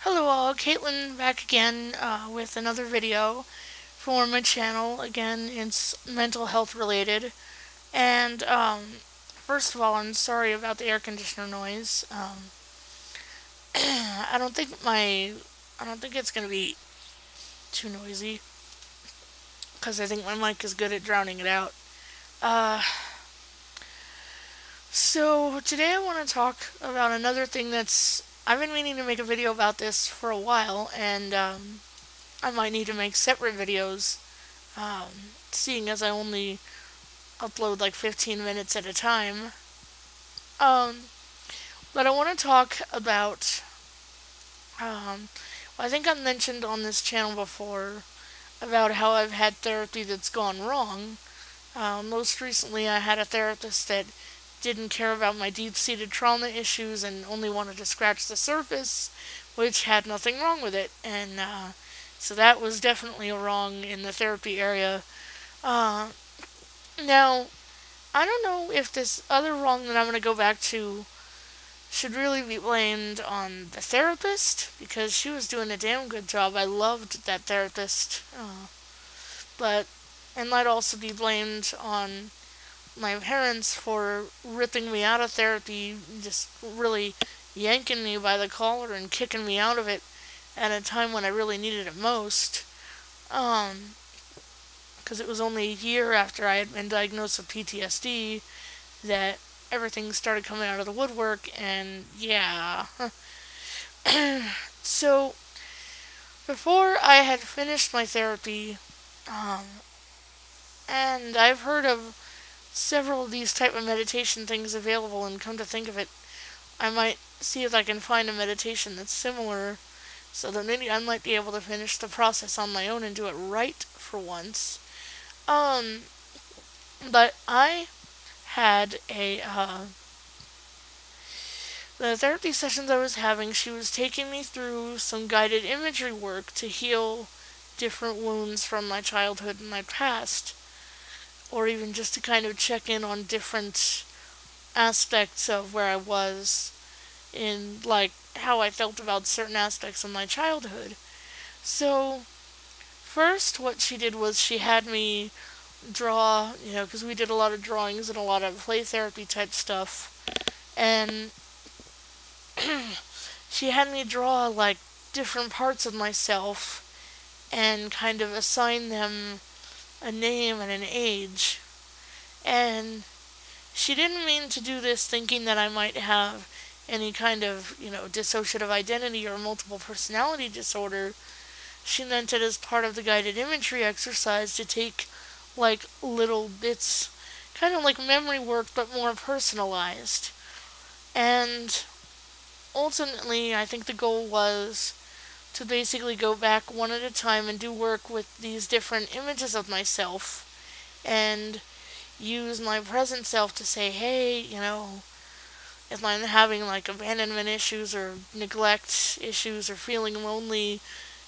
Hello all, Caitlin back again with another video for my channel. Again, it's mental health related. And first of all, I'm sorry about the air conditioner noise. I don't think it's gonna be too noisy because I think my mic is good at drowning it out. Uh, so today I want to talk about another thing that's I've been meaning to make a video about this for a while, and I might need to make separate videos, seeing as I only upload like 15 minutes at a time. Um, but I want to talk about, I think I mentioned on this channel before about how I've had therapy that's gone wrong. Most recently, I had a therapist that didn't care about my deep-seated trauma issues and only wanted to scratch the surface, which had nothing wrong with it. And so that was definitely a wrong in the therapy area. Uh, Now, I don't know if this other wrong that I'm going to go back to should really be blamed on the therapist, because she was doing a damn good job. I loved that therapist. But it might also be blamed on my parents for ripping me out of therapy, just really yanking me by the collar and kicking me out of it at a time when I really needed it most. Um, because it was only a year after I had been diagnosed with PTSD that everything started coming out of the woodwork, and yeah. So, before I had finished my therapy, um, and I've heard of several of these type of meditation things available, and come to think of it, I might see if I can find a meditation that's similar, so that maybe I might be able to finish the process on my own and do it right for once. Um, but I had the therapy sessions I was having, she was taking me through some guided imagery work to heal different wounds from my childhood and my past, or even just to kind of check in on different aspects of where I was in, like, how I felt about certain aspects of my childhood. So, first, what she did was she had me draw, because we did a lot of drawings and a lot of play therapy type stuff, and she had me draw, like, different parts of myself and kind of assign them a name and an age. And she didn't mean to do this thinking that I might have any kind of, dissociative identity or multiple personality disorder. She meant it as part of the guided imagery exercise to take, like, little bits, kind of like memory work, but more personalized. And ultimately, I think the goal was to basically go back one at a time and do work with these different images of myself and use my present self to say, hey, if I'm having like abandonment issues or neglect issues or feeling lonely,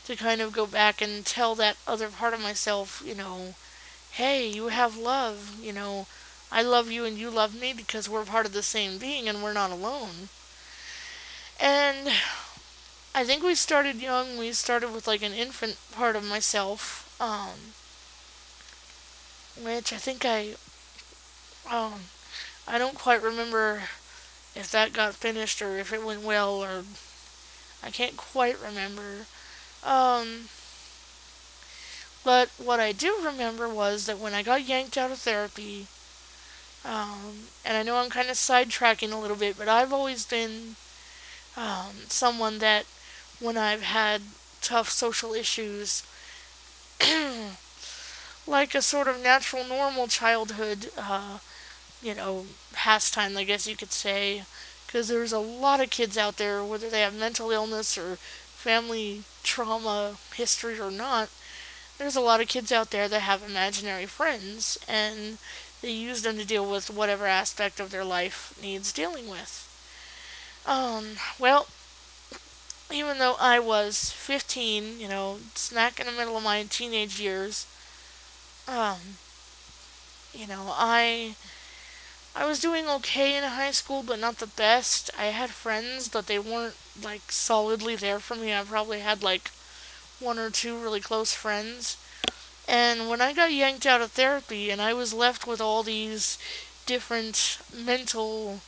to kind of go back and tell that other part of myself, hey, you have love, I love you and you love me because we're part of the same being and we're not alone. And I think we started young. We started with like an infant part of myself, which um, I don't quite remember if that got finished or if it went well, or I can't quite remember. Um, but what I do remember was that when I got yanked out of therapy, and I know I'm kind of sidetracking a little bit, but I've always been someone that when I've had tough social issues, like a sort of natural, normal childhood, pastime, I guess you could say, because there's a lot of kids out there, whether they have mental illness or family trauma history or not, there's a lot of kids out there that have imaginary friends, and they use them to deal with whatever aspect of their life needs dealing with. Well, even though I was 15, smack in the middle of my teenage years, um, I I was doing okay in high school, but not the best. I had friends, but they weren't like solidly there for me. I probably had like one or two really close friends. And when I got yanked out of therapy and I was left with all these different mental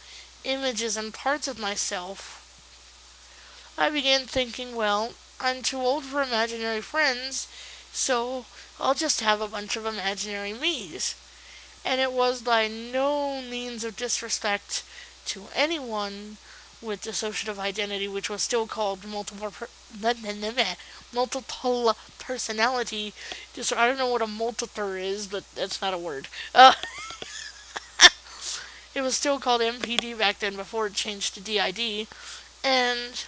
images and parts of myself, I began thinking, well, I'm too old for imaginary friends, so I'll just have a bunch of imaginary me's. And it was by no means of disrespect to anyone with dissociative identity, which was still called multiple personality disorder. I don't know what a multiple is, but that's not a word. It was still called MPD back then before it changed to DID, and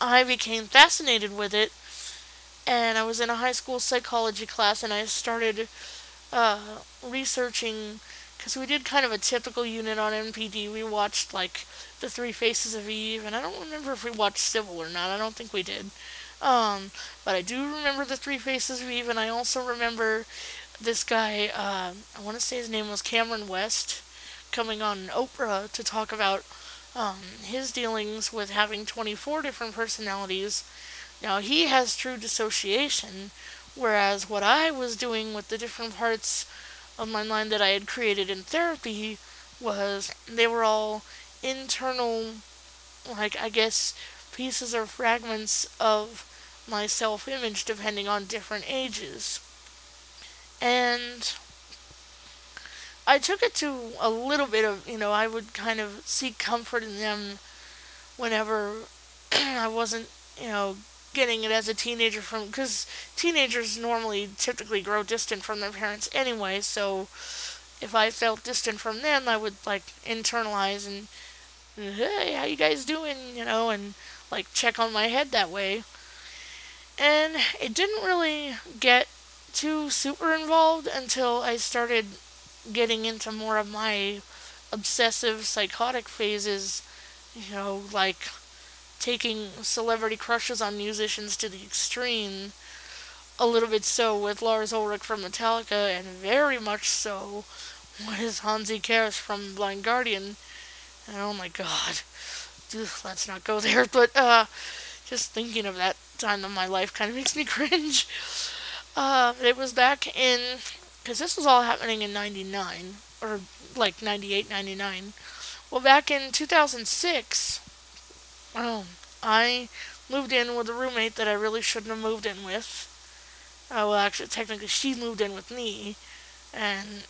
I became fascinated with it. And I was in a high school psychology class, and I started researching, because we did kind of a typical unit on NPD. We watched like The Three Faces of Eve, and I don't remember if we watched Civil or not. I don't think we did. But I do remember The Three Faces of Eve, and I also remember this guy, I want to say his name was Cameron West, coming on Oprah to talk about his dealings with having 24 different personalities. Now, he has true dissociation, whereas what I was doing with the different parts of my mind that I had created in therapy was they were all internal, like, I guess, pieces or fragments of my self image depending on different ages. And I took it to a little bit of, I would kind of seek comfort in them whenever I wasn't, getting it as a teenager from, because teenagers normally typically grow distant from their parents anyway, so if I felt distant from them, I would like internalize and, hey, how you guys doing, and like check on my head that way. And it didn't really get too super involved until I started getting into more of my obsessive psychotic phases, like taking celebrity crushes on musicians to the extreme, a little bit so with Lars Ulrich from Metallica, and very much so with Hansi Kers from Blind Guardian. And oh my god, let's not go there, but just thinking of that time of my life kind of makes me cringe. It was back in, because this was all happening in 99, or like 98, 99. Well, back in 2006, I moved in with a roommate that I really shouldn't have moved in with. Well, actually, technically, she moved in with me, and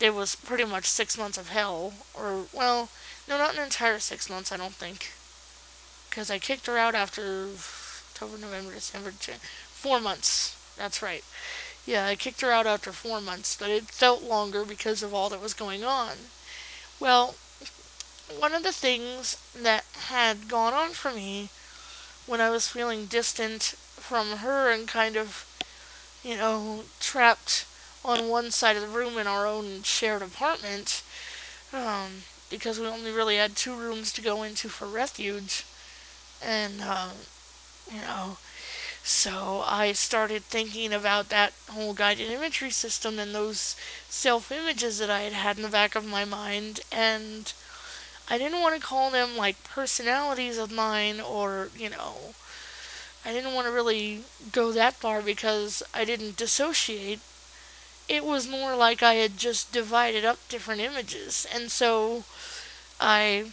it was pretty much 6 months of hell. Or, well, no, not an entire 6 months, I don't think. Because I kicked her out after October, November, December, 4 months. That's right. Yeah, I kicked her out after 4 months, but it felt longer because of all that was going on. Well, one of the things that had gone on for me when I was feeling distant from her and kind of, trapped on one side of the room in our own shared apartment, because we only really had 2 rooms to go into for refuge, and, you know, so I started thinking about that whole guided imagery system and those self-images that I had had in the back of my mind, and I didn't want to call them like personalities of mine or, I didn't want to really go that far because I didn't dissociate. It was more like I had just divided up different images. And so I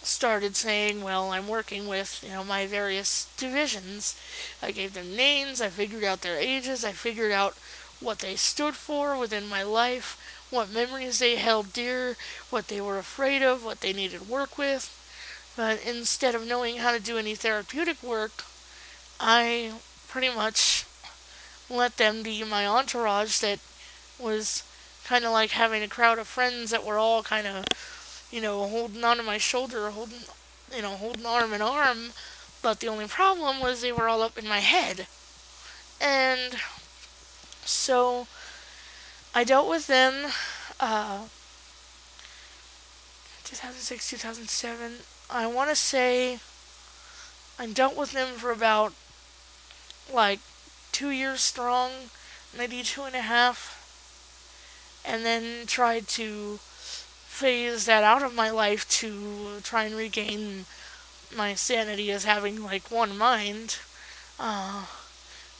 started saying, well, I'm working with, my various divisions. I gave them names, I figured out their ages, I figured out what they stood for within my life, what memories they held dear, what they were afraid of, what they needed work with. But instead of knowing how to do any therapeutic work, I pretty much let them be my entourage that was kind of like having a crowd of friends that were all kind of, holding onto my shoulder, holding arm in arm. But the only problem was they were all up in my head. And so I dealt with them, 2006, 2007. I want to say I dealt with them for about like 2 years strong, maybe 2.5. and then tried to phase that out of my life to try and regain my sanity as having like one mind. Uh,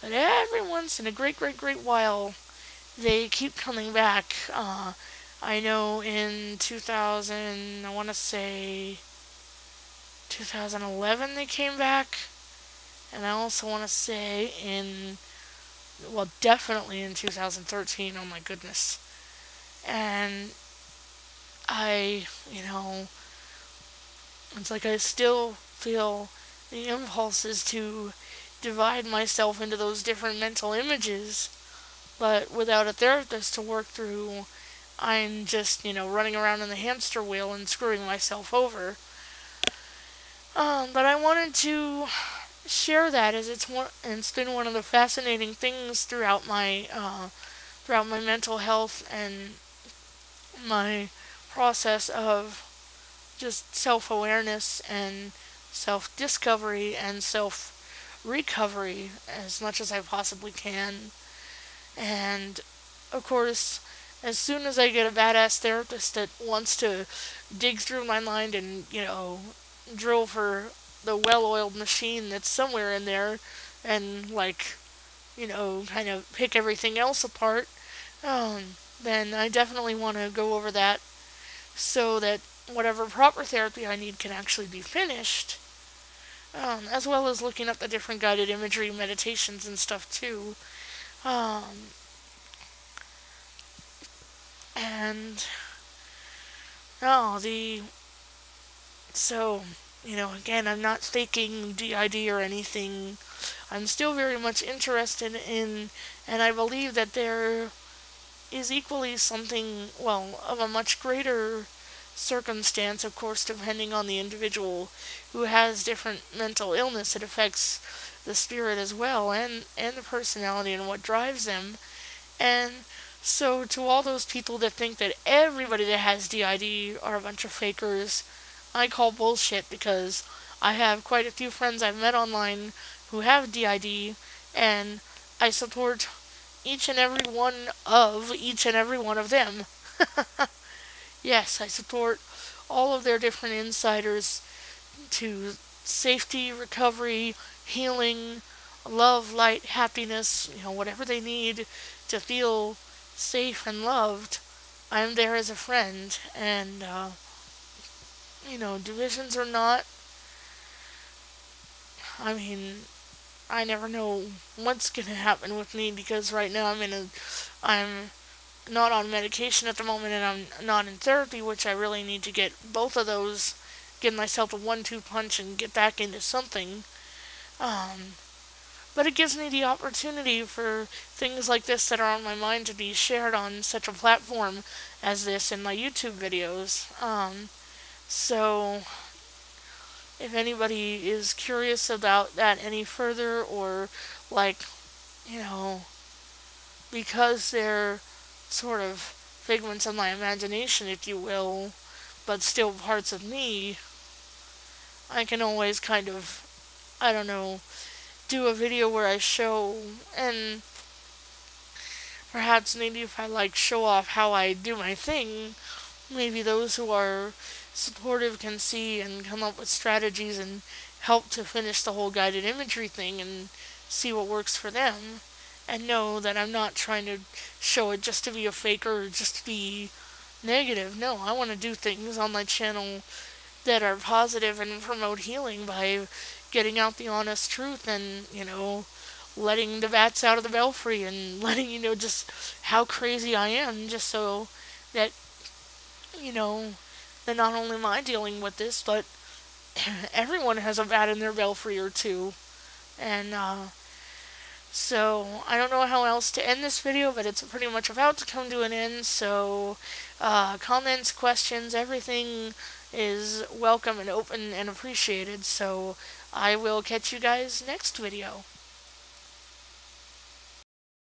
but every once in a great while, they keep coming back. I know in 2000, I want to say 2011 they came back, and I also want to say well, definitely in 2013, oh my goodness. And I, it's like I still feel the impulses to divide myself into those different mental images, but without a therapist to work through, I'm just, running around in the hamster wheel and screwing myself over. But I wanted to share that as it's been one of the fascinating things throughout my mental health and my process of just self-awareness and self-discovery and self-recovery as much as I possibly can. And of course, as soon as I get a badass therapist that wants to dig through my mind and, drill for the well-oiled machine that's somewhere in there and, like, kind of pick everything else apart, then I definitely want to go over that so that whatever proper therapy I need can actually be finished, as well as looking up the different guided imagery meditations and stuff too. Um, and oh, so, again, I'm not faking DID or anything. I'm still very much interested in, and I believe that there is equally something, well, of a much greater circumstance, of course, depending on the individual who has different mental illness. It affects the spirit as well, and the personality and what drives them. And so, to all those people that think that everybody that has DID are a bunch of fakers, I call bullshit, because I have quite a few friends I've met online who have DID, and I support each and every one of them. Yes, I support all of their different insiders to safety, recovery, healing, love, light, happiness, whatever they need to feel safe and loved. I'm there as a friend, and, divisions or not, I mean, I never know what's gonna happen with me, because right now I'm not on medication at the moment, and I'm not in therapy, which I really need to get both of those, give myself a 1-2 punch and get back into something. But it gives me the opportunity for things like this that are on my mind to be shared on such a platform as this in my YouTube videos. So if anybody is curious about that any further, or like, because they're sort of figments of my imagination, if you will, but still parts of me, I can always kind of, I don't know, do a video where I show, and perhaps maybe if I show off how I do my thing, maybe those who are supportive can see and come up with strategies and help to finish the whole guided imagery thing and see what works for them, and know that I'm not trying to show it just to be a faker or just to be negative. No, I want to do things on my channel that are positive and promote healing by getting out the honest truth and, letting the bats out of the belfry and letting you know just how crazy I am, just so that, that not only am I dealing with this, but everyone has a bat in their belfry or two. And, so I don't know how else to end this video, but it's pretty much about to come to an end. So comments, questions, everything is welcome and open and appreciated. So I will catch you guys next video.